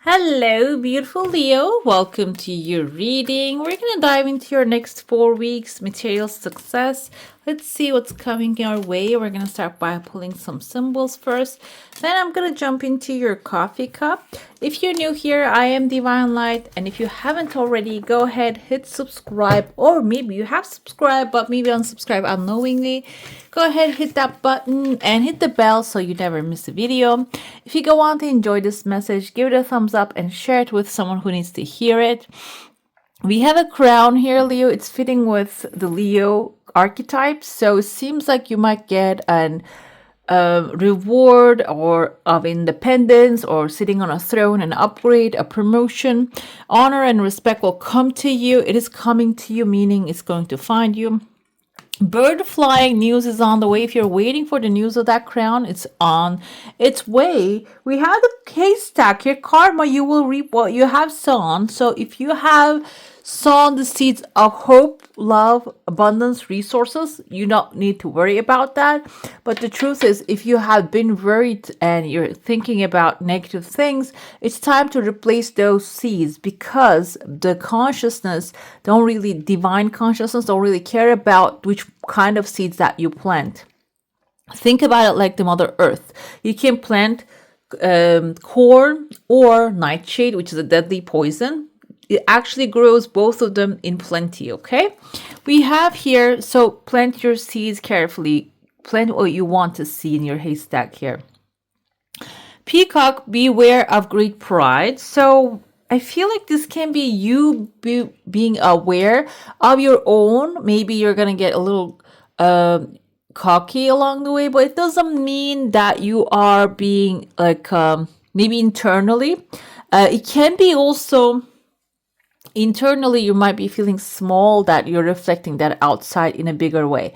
Hello, beautiful Leo. Welcome to your reading. We're going to dive into your next 4 weeks material success. Let's see what's coming our way. We're going to start by pulling some symbols first. Then I'm going to jump into your coffee cup. If you're new here, I am Divine Light. And if you haven't already, go ahead, hit subscribe. Or maybe you have subscribed, but maybe unsubscribe unknowingly. Go ahead, hit that button and hit the bell so you never miss a video. If you go on to enjoy this message, give it a thumbs up and share it with someone who needs to hear it. We have a crown here, Leo. It's fitting with the Leo archetype. So it seems like you might get an reward or of independence or sitting on a throne, an upgrade, a promotion. Honor and respect will come to you. It is coming to you, meaning it's going to find you. Bird flying news is on the way. If you're waiting for the news of that crown, it's on its way. We have the haystack here. Karma, you will reap what you have sown. So if you have sown the seeds of hope, love, abundance, resources, you don't need to worry about that. But the truth is, if you have been worried and you're thinking about negative things, it's time to replace those seeds because the consciousness divine consciousness don't really care about which kind of seeds that you plant. Think about it like the Mother Earth. You can plant corn or nightshade, which is a deadly poison. It actually grows both of them in plenty, okay? We have here, so plant your seeds carefully. Plant what you want to see in your haystack here. Peacock, beware of great pride. So I feel like this can be you being aware of your own. Maybe you're going to get a little cocky along the way, but it doesn't mean that you are being like maybe internally. It can be also internally you might be feeling small that you're reflecting that outside in a bigger way.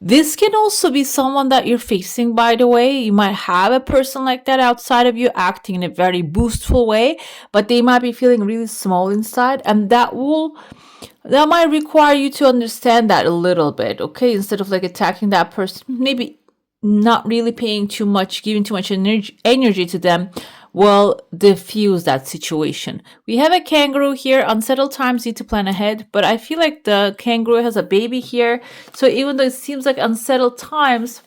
This can also be someone that you're facing, by the way. You might have a person like that outside of you acting in a very boostful way, but they might be feeling really small inside, and that might require you to understand that a little bit, okay? Instead of like attacking that person, maybe not really paying too much, giving too much energy to them will diffuse that situation. We have a kangaroo here. Unsettled times need to plan ahead, but I feel like the kangaroo has a baby here. So even though it seems like unsettled times,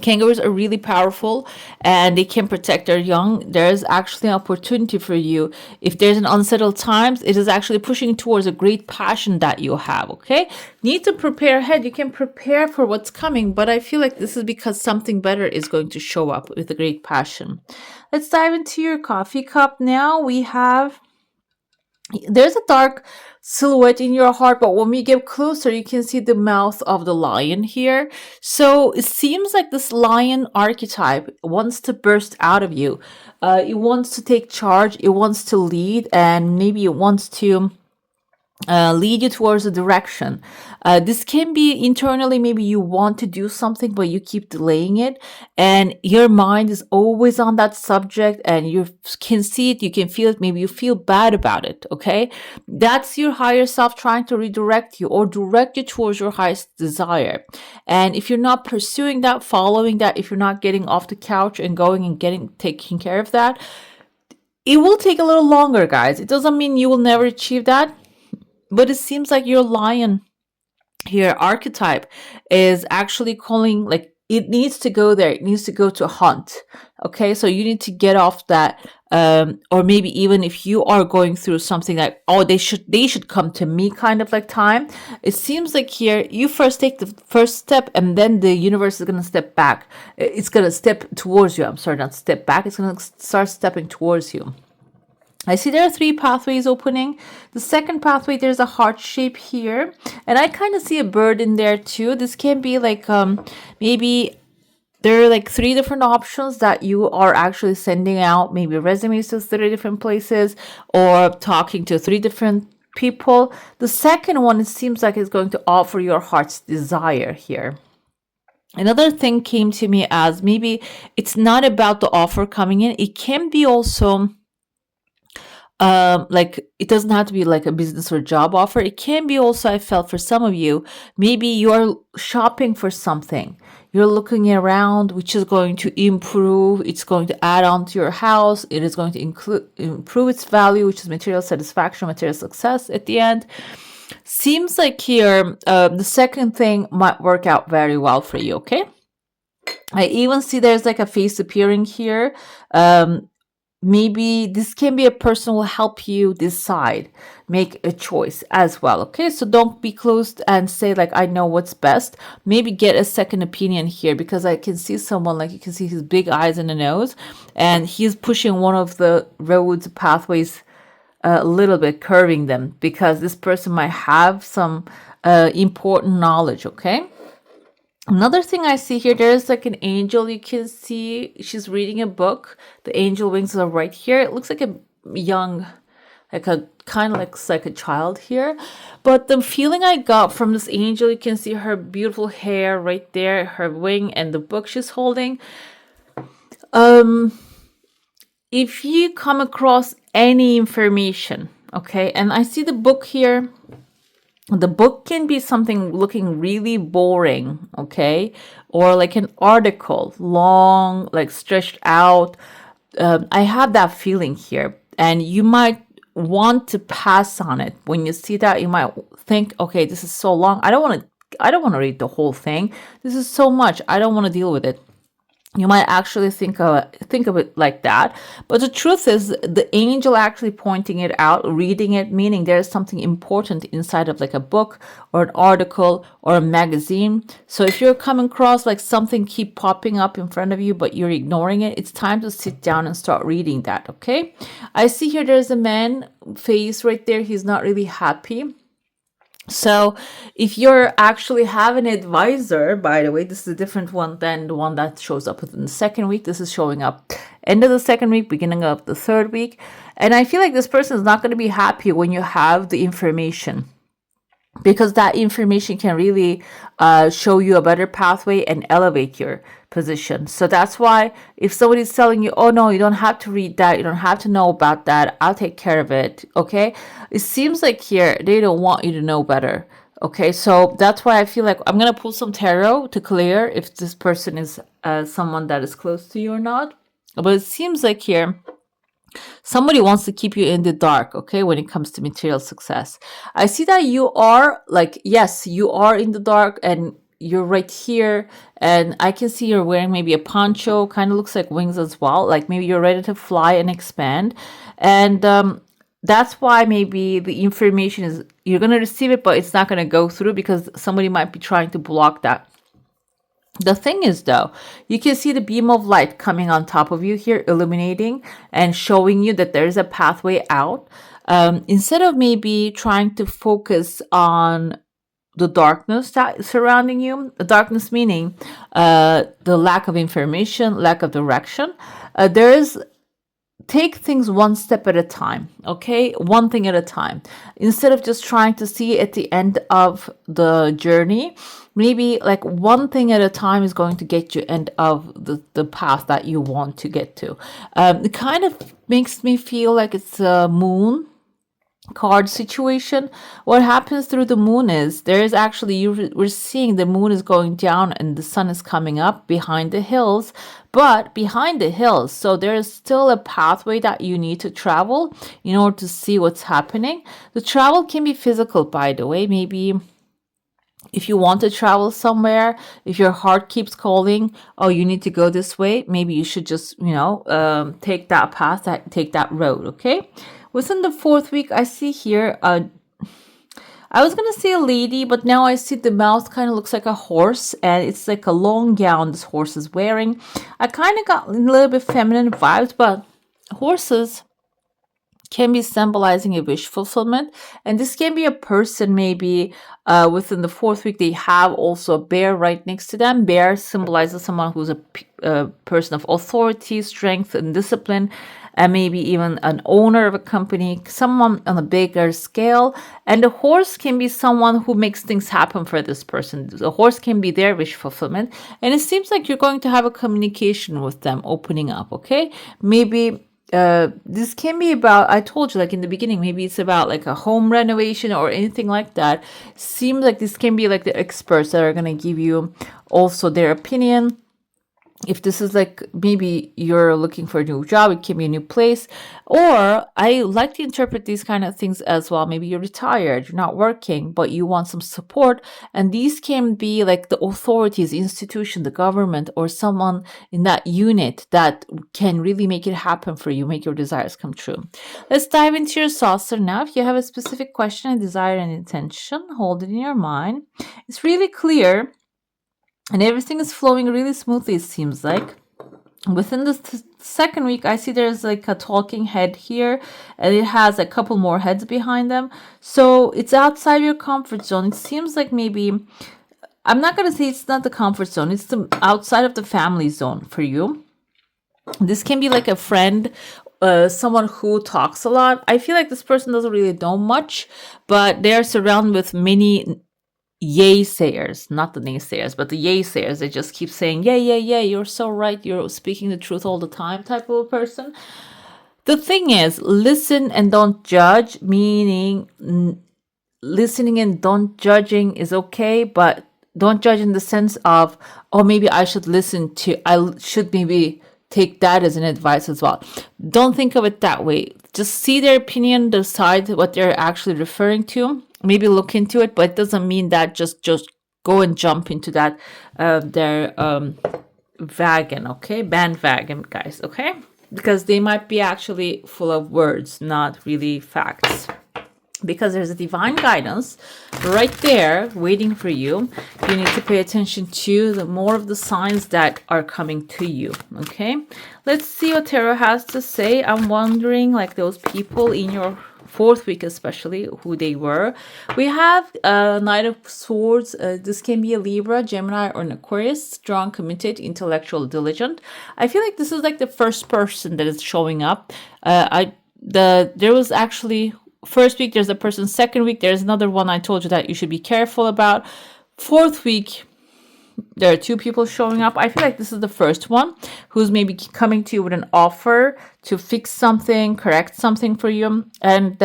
kangaroos are really powerful and they can protect their young. There's actually an opportunity for you. If there's an unsettled times, it is actually pushing towards a great passion that you have, okay? Need to prepare ahead. You can prepare for what's coming, but I feel like this is because something better is going to show up with a great passion. Let's dive into your coffee cup now. There's a dark silhouette in your heart, but when we get closer, you can see the mouth of the lion here. So it seems like this lion archetype wants to burst out of you. It wants to take charge. It wants to lead, and maybe it wants to lead you towards a direction. This can be internally, maybe you want to do something, but you keep delaying it. And your mind is always on that subject and you can see it, you can feel it, maybe you feel bad about it, okay? That's your higher self trying to redirect you or direct you towards your highest desire. And if you're not pursuing that, following that, if you're not getting off the couch and going and taking care of that, it will take a little longer, guys. It doesn't mean you will never achieve that. But it seems like your lion here archetype is actually calling, like it needs to go there. It needs to go to hunt. Okay, so you need to get off that. Or maybe even if you are going through something like, oh, they should come to me kind of like time. It seems like here you first take the first step and then the universe is going to step back. It's going to step towards you. I'm sorry, not step back. It's going to start stepping towards you. I see there are 3 pathways opening. The second pathway, there's a heart shape here. And I kind of see a bird in there too. This can be like, maybe there are like 3 different options that you are actually sending out. Maybe resumes to 3 different places or talking to 3 different people. The second one, it seems like it's going to offer your heart's desire here. Another thing came to me as maybe it's not about the offer coming in. It can be also like it doesn't have to be like a business or job offer. It can be also, I felt for some of you, maybe you're shopping for something. you're looking around, which is going to improve. It's going to add on to your house. It is going to improve its value, which is material satisfaction, material success at the end. Seems like here, the second thing might work out very well for you, okay? I even see there's like a face appearing here. Maybe this can be a person who will help you decide, make a choice as well. Okay, so don't be closed and say like, I know what's best. Maybe get a second opinion here, because I can see someone, like you can see his big eyes and a nose, and he's pushing one of the roads, pathways a little bit, curving them, because this person might have some important knowledge. Okay. Another thing I see here, there's like an angel. You can see she's reading a book. The angel wings are right here. It looks like a young, like a kind of looks like a child here. But the feeling I got from this angel, you can see her beautiful hair right there, her wing, and the book she's holding. If you come across any information, okay, and I see the book here. The book can be something looking really boring, okay? Or like an article, long, like stretched out. I have that feeling here. And you might want to pass on it. When you see that, you might think, okay, this is so long. I don't want to read the whole thing. This is so much. I don't want to deal with it. You might actually think of it like that. But the truth is, the angel actually pointing it out, reading it, meaning there's something important inside of like a book or an article or a magazine. So if you're coming across like something keep popping up in front of you, but you're ignoring it, it's time to sit down and start reading that, okay? I see here there's a man face right there. He's not really happy. So if you're actually have an advisor, by the way, this is a different one than the one that shows up within the second week. This is showing up end of the second week, beginning of the third week. And I feel like this person is not going to be happy when you have the information, because that information can really show you a better pathway and elevate your position. So that's why if somebody's telling you, oh no, you don't have to read that, you don't have to know about that, I'll take care of it, okay? It seems like here they don't want you to know better, okay? So that's why I feel like I'm going to pull some tarot to clear if this person is someone that is close to you or not. But it seems like here somebody wants to keep you in the dark, okay, when it comes to material success. I see that you are like, yes, you are in the dark and you're right here. And I can see you're wearing maybe a poncho, kind of looks like wings as well. Like maybe you're ready to fly and expand. And that's why maybe the information is, you're going to receive it, but it's not going to go through because somebody might be trying to block that. The thing is, though, you can see the beam of light coming on top of you here, illuminating and showing you that there's a pathway out. Instead of maybe trying to focus on the darkness that is surrounding you, the darkness meaning the lack of information, lack of direction, take things one step at a time, okay? One thing at a time. Instead of just trying to see at the end of the journey, maybe like one thing at a time is going to get you end of the path that you want to get to. It kind of makes me feel like it's a moon card situation. What happens through the moon is there is actually, we're seeing the moon is going down and the sun is coming up behind the hills, but behind the hills, so there is still a pathway that you need to travel in order to see what's happening. The travel can be physical, by the way. Maybe if you want to travel somewhere, if your heart keeps calling, oh, you need to go this way, maybe you should just, take that path, take that road, okay? Within the fourth week, I see here, I was going to say a lady, but now I see the mouth kind of looks like a horse, and it's like a long gown this horse is wearing. I kind of got a little bit feminine vibes, but horses can be symbolizing a wish fulfillment, and this can be a person. Maybe within the fourth week they have also a bear right next to them. Bear symbolizes someone who's a person of authority, strength, and discipline, and maybe even an owner of a company, someone on a bigger scale. And the horse can be someone who makes things happen for this person. The horse can be their wish fulfillment, and it seems like you're going to have a communication with them opening up, okay? Maybe this can be about, I told you, like in the beginning, maybe it's about like a home renovation or anything like that. Seems like this can be like the experts that are going to give you also their opinion. If this is like maybe you're looking for a new job, it can be a new place. Or I like to interpret these kind of things as well. Maybe you're retired, you're not working, but you want some support. And these can be like the authorities, institution, the government, or someone in that unit that can really make it happen for you, make your desires come true. Let's dive into your saucer now. If you have a specific question, a desire, and intention, hold it in your mind. It's really clear and everything is flowing really smoothly, it seems like. Within the second week, I see there's like a talking head here, and it has a couple more heads behind them. So it's outside your comfort zone. It seems like maybe, I'm not going to say it's not the comfort zone, it's the outside of the family zone for you. This can be like a friend, someone who talks a lot. I feel like this person doesn't really know much, but they're surrounded with many yay sayers, not the naysayers, but the yay sayers. They just keep saying, yeah, you're so right, you're speaking the truth all the time type of a person. The thing is, listen and don't judge, meaning listening and don't judging is okay, but don't judge in the sense of, oh, maybe I should maybe take that as an advice as well. Don't think of it that way. Just see their opinion, decide what they're actually referring to. Maybe look into it, but it doesn't mean that just go and jump into that their wagon, okay? Bandwagon, guys, okay? Because they might be actually full of words, not really facts. Because there's a divine guidance right there waiting for you. You need to pay attention to the more of the signs that are coming to you. Okay, let's see what tarot has to say. I'm wondering, like those people in your fourth week, especially who they were. We have a Knight of Swords. This can be a Libra, Gemini, or an Aquarius. Strong, committed, intellectual, diligent. I feel like this is like the first person that is showing up. There was actually first week there's a person, second week there's another one I told you that you should be careful about. Fourth week there are two people showing up. I feel like this is the first one who's maybe coming to you with an offer to fix something, correct something for you. And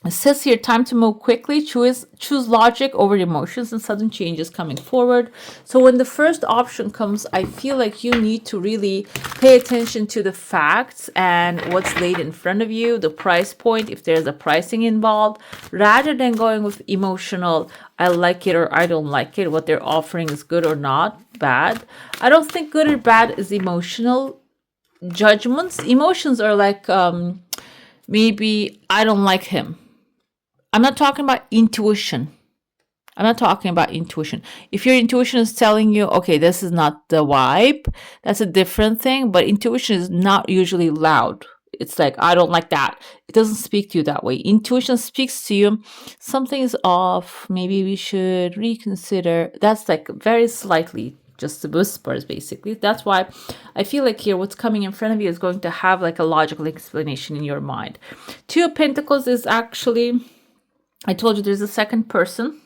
it says here, time to move quickly, choose logic over emotions and sudden changes coming forward. So when the first option comes, I feel like you need to really pay attention to the facts and what's laid in front of you, the price point, if there's a pricing involved, rather than going with emotional, I like it or I don't like it, what they're offering is good or not, bad. I don't think good or bad is emotional judgments. Emotions are like, maybe I don't like him. I'm not talking about intuition. If your intuition is telling you, okay, this is not the vibe, that's a different thing. But intuition is not usually loud. It's like, I don't like that. It doesn't speak to you that way. Intuition speaks to you. Something is off. Maybe we should reconsider. That's like very slightly, just the whispers, basically. That's why I feel like here what's coming in front of you is going to have like a logical explanation in your mind. Two of Pentacles is actually, I told you there's a second person.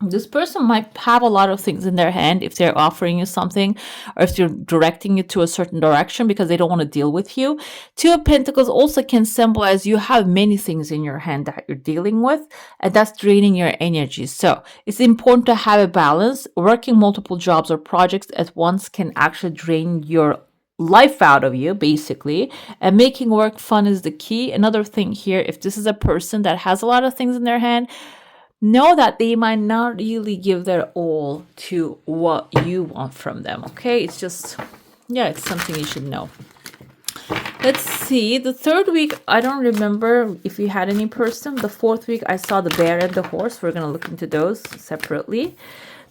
This person might have a lot of things in their hand if they're offering you something or if they're directing you to a certain direction because they don't want to deal with you. Two of Pentacles also can symbolize you have many things in your hand that you're dealing with, and that's draining your energy. So it's important to have a balance. Working multiple jobs or projects at once can actually drain your life out of you, basically, and making work fun is the key. Another thing here, if this is a person that has a lot of things in their hand, know that they might not really give their all to what you want from them. Okay, it's just, yeah, it's something you should know. Let's see, the third week, I don't remember if we had any person. The fourth week, I saw the bear and the horse. We're going to look into those separately.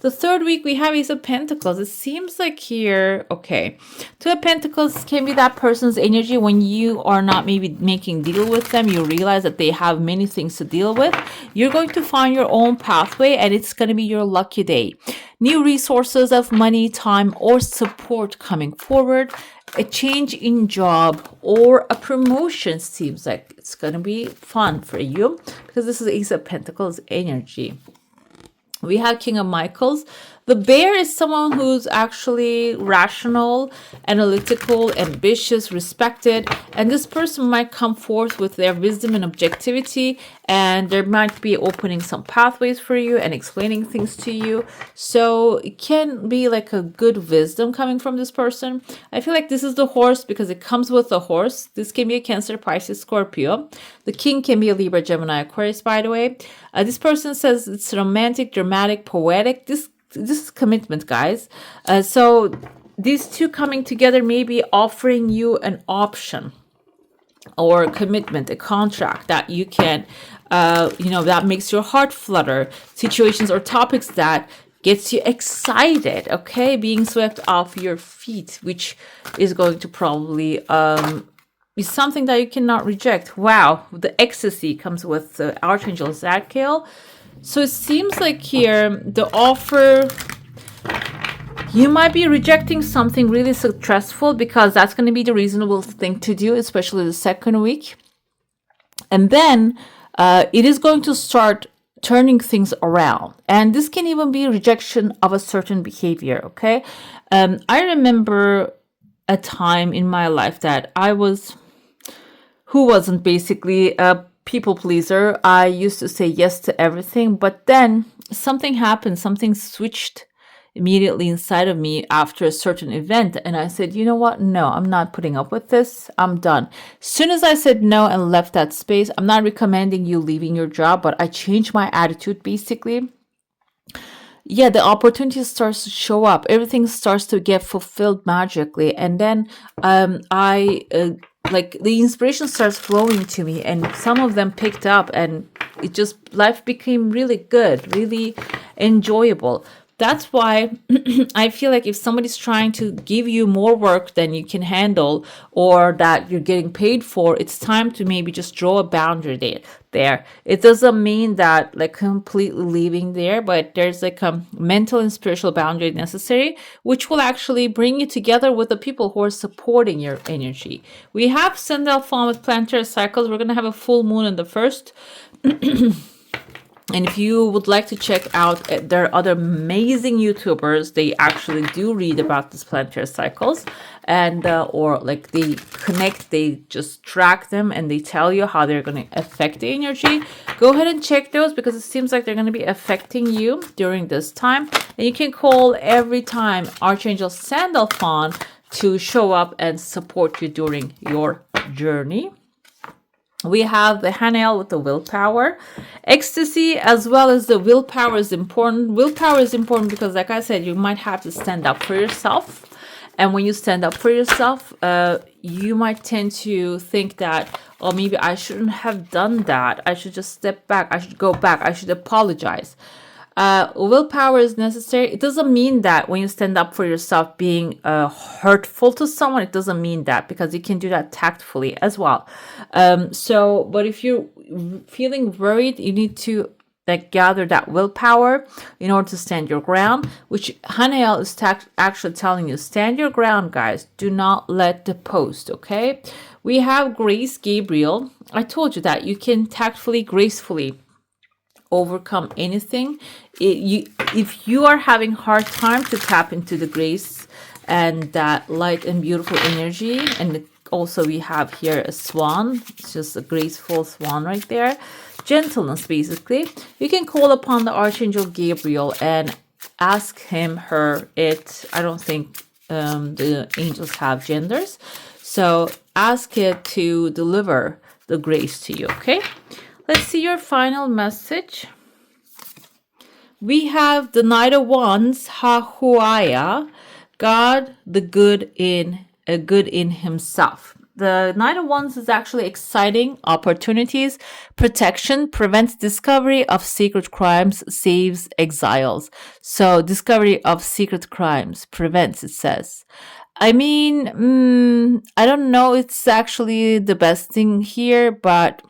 The third week, we have Ace of Pentacles. It seems like here, okay, Two of Pentacles can be that person's energy when you are not maybe making deal with them. You realize that they have many things to deal with. You're going to find your own pathway, and it's going to be your lucky day. New resources of money, time, or support coming forward. A change in job or a promotion seems like it's going to be fun for you because this is Ace of Pentacles energy. We have King of Michaels. The bear is someone who's actually rational, analytical, ambitious, respected, and this person might come forth with their wisdom and objectivity, and there might be opening some pathways for you and explaining things to you. So it can be like a good wisdom coming from this person. I feel like this is the horse because it comes with a horse. This can be a Cancer, Pisces, Scorpio. The king can be a Libra, Gemini, Aquarius, by the way. This person says it's romantic, dramatic, poetic. This is commitment, guys. So these two coming together may be offering you an option or a commitment, a contract that you can, that makes your heart flutter, situations or topics that gets you excited, okay? Being swept off your feet, which is going to probably be something that you cannot reject. Wow, the ecstasy comes with Archangel Zadkiel. So it seems like here the offer, you might be rejecting something really stressful because that's going to be the reasonable thing to do, especially the second week. And then it is going to start turning things around. And this can even be rejection of a certain behavior, okay? I remember a time in my life that who wasn't basically a people pleaser. I used to say yes to everything, but then something happened, something switched immediately inside of me after a certain event. And I said, you know what? No, I'm not putting up with this. I'm done. As soon as I said no and left that space, I'm not recommending you leaving your job, but I changed my attitude basically. Yeah, the opportunity starts to show up. Everything starts to get fulfilled magically. And then like the inspiration starts flowing to me, and some of them picked up, and it just, life became really good, really enjoyable. That's why I feel like if somebody's trying to give you more work than you can handle or that you're getting paid for, it's time to maybe just draw a boundary there. It doesn't mean that like completely leaving there, but there's like a mental and spiritual boundary necessary, which will actually bring you together with the people who are supporting your energy. We have Sendal Fawn with planetary cycles. We're going to have a full moon in the first. And if you would like to check out, there are other amazing YouTubers. They actually do read about these planetary cycles, and or like they connect, they just track them and they tell you how they're going to affect the energy. Go ahead and check those because it seems like they're going to be affecting you during this time. And you can call every time Archangel Sandalphon to show up and support you during your journey. We have the Hanael with the willpower. Ecstasy as well as the willpower is important. Willpower is important because, like I said, you might have to stand up for yourself. And when you stand up for yourself, you might tend to think that, oh, maybe I shouldn't have done that. I should just step back. I should go back. I should apologize. Willpower is necessary. It doesn't mean that when you stand up for yourself being hurtful to someone. It doesn't mean that, because you can do that tactfully as well. But if you're feeling worried, you need to like gather that willpower in order to stand your ground, which Hanael is actually telling you, stand your ground, guys. Do not let the post, okay? We have Grace Gabriel. I told you that you can tactfully, gracefully overcome anything. If you are having hard time to tap into the grace and that light and beautiful energy, and also we have here a swan. It's just a graceful swan right there. Gentleness, basically. You can call upon the Archangel Gabriel and ask him, her, it. I don't think the angels have genders. So ask it to deliver the grace to you, okay? Let's see your final message. We have the Knight of Wands, Hahuaya, God, the good in himself. The Knight of Wands is actually exciting opportunities, protection, prevents discovery of secret crimes, saves exiles. So discovery of secret crimes prevents, it says. I mean, I don't know. It's actually the best thing here, but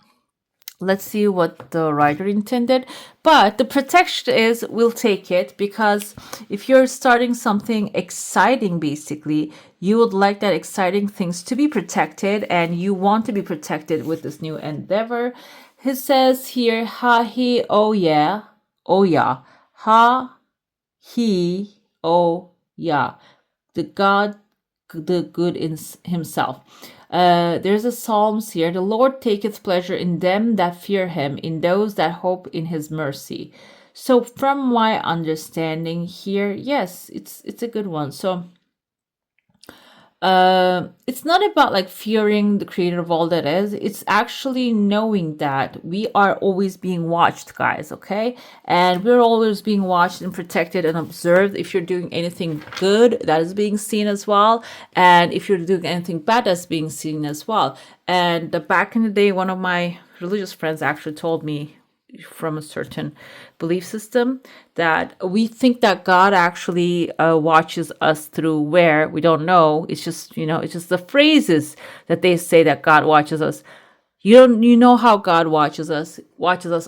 let's see what the writer intended. But the protection is, we'll take it, because if you're starting something exciting, basically, you would like that exciting things to be protected, and you want to be protected with this new endeavor. He says here, ha he, oh yeah, ha He, oh, yeah, the God, the good in himself. There's a Psalms here. The Lord taketh pleasure in them that fear him, in those that hope in his mercy. So from my understanding here, yes, it's a good one. So it's not about like fearing the creator of all that is. It's actually knowing that we are always being watched, guys. Okay, and we're always being watched and protected and observed. If you're doing anything good, that is being seen as well, and if you're doing anything bad, that's being seen as well. And back in the day, one of my religious friends actually told me, from a certain belief system, that we think that God actually watches us through where we don't know. It's just, it's just the phrases that they say that God watches us. You know how God watches us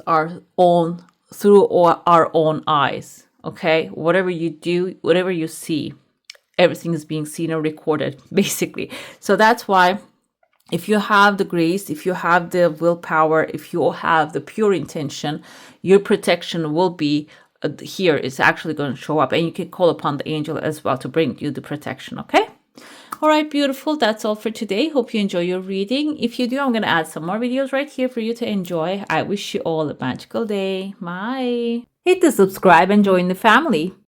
our own through our own eyes. Okay, whatever you do, whatever you see, everything is being seen or recorded, basically. So that's why, if you have the grace, if you have the willpower, if you have the pure intention, your protection will be here. It's actually going to show up, and you can call upon the angel as well to bring you the protection. Okay. All right, beautiful. That's all for today. Hope you enjoy your reading. If you do, I'm going to add some more videos right here for you to enjoy. I wish you all a magical day. Bye. Hit the subscribe and join the family.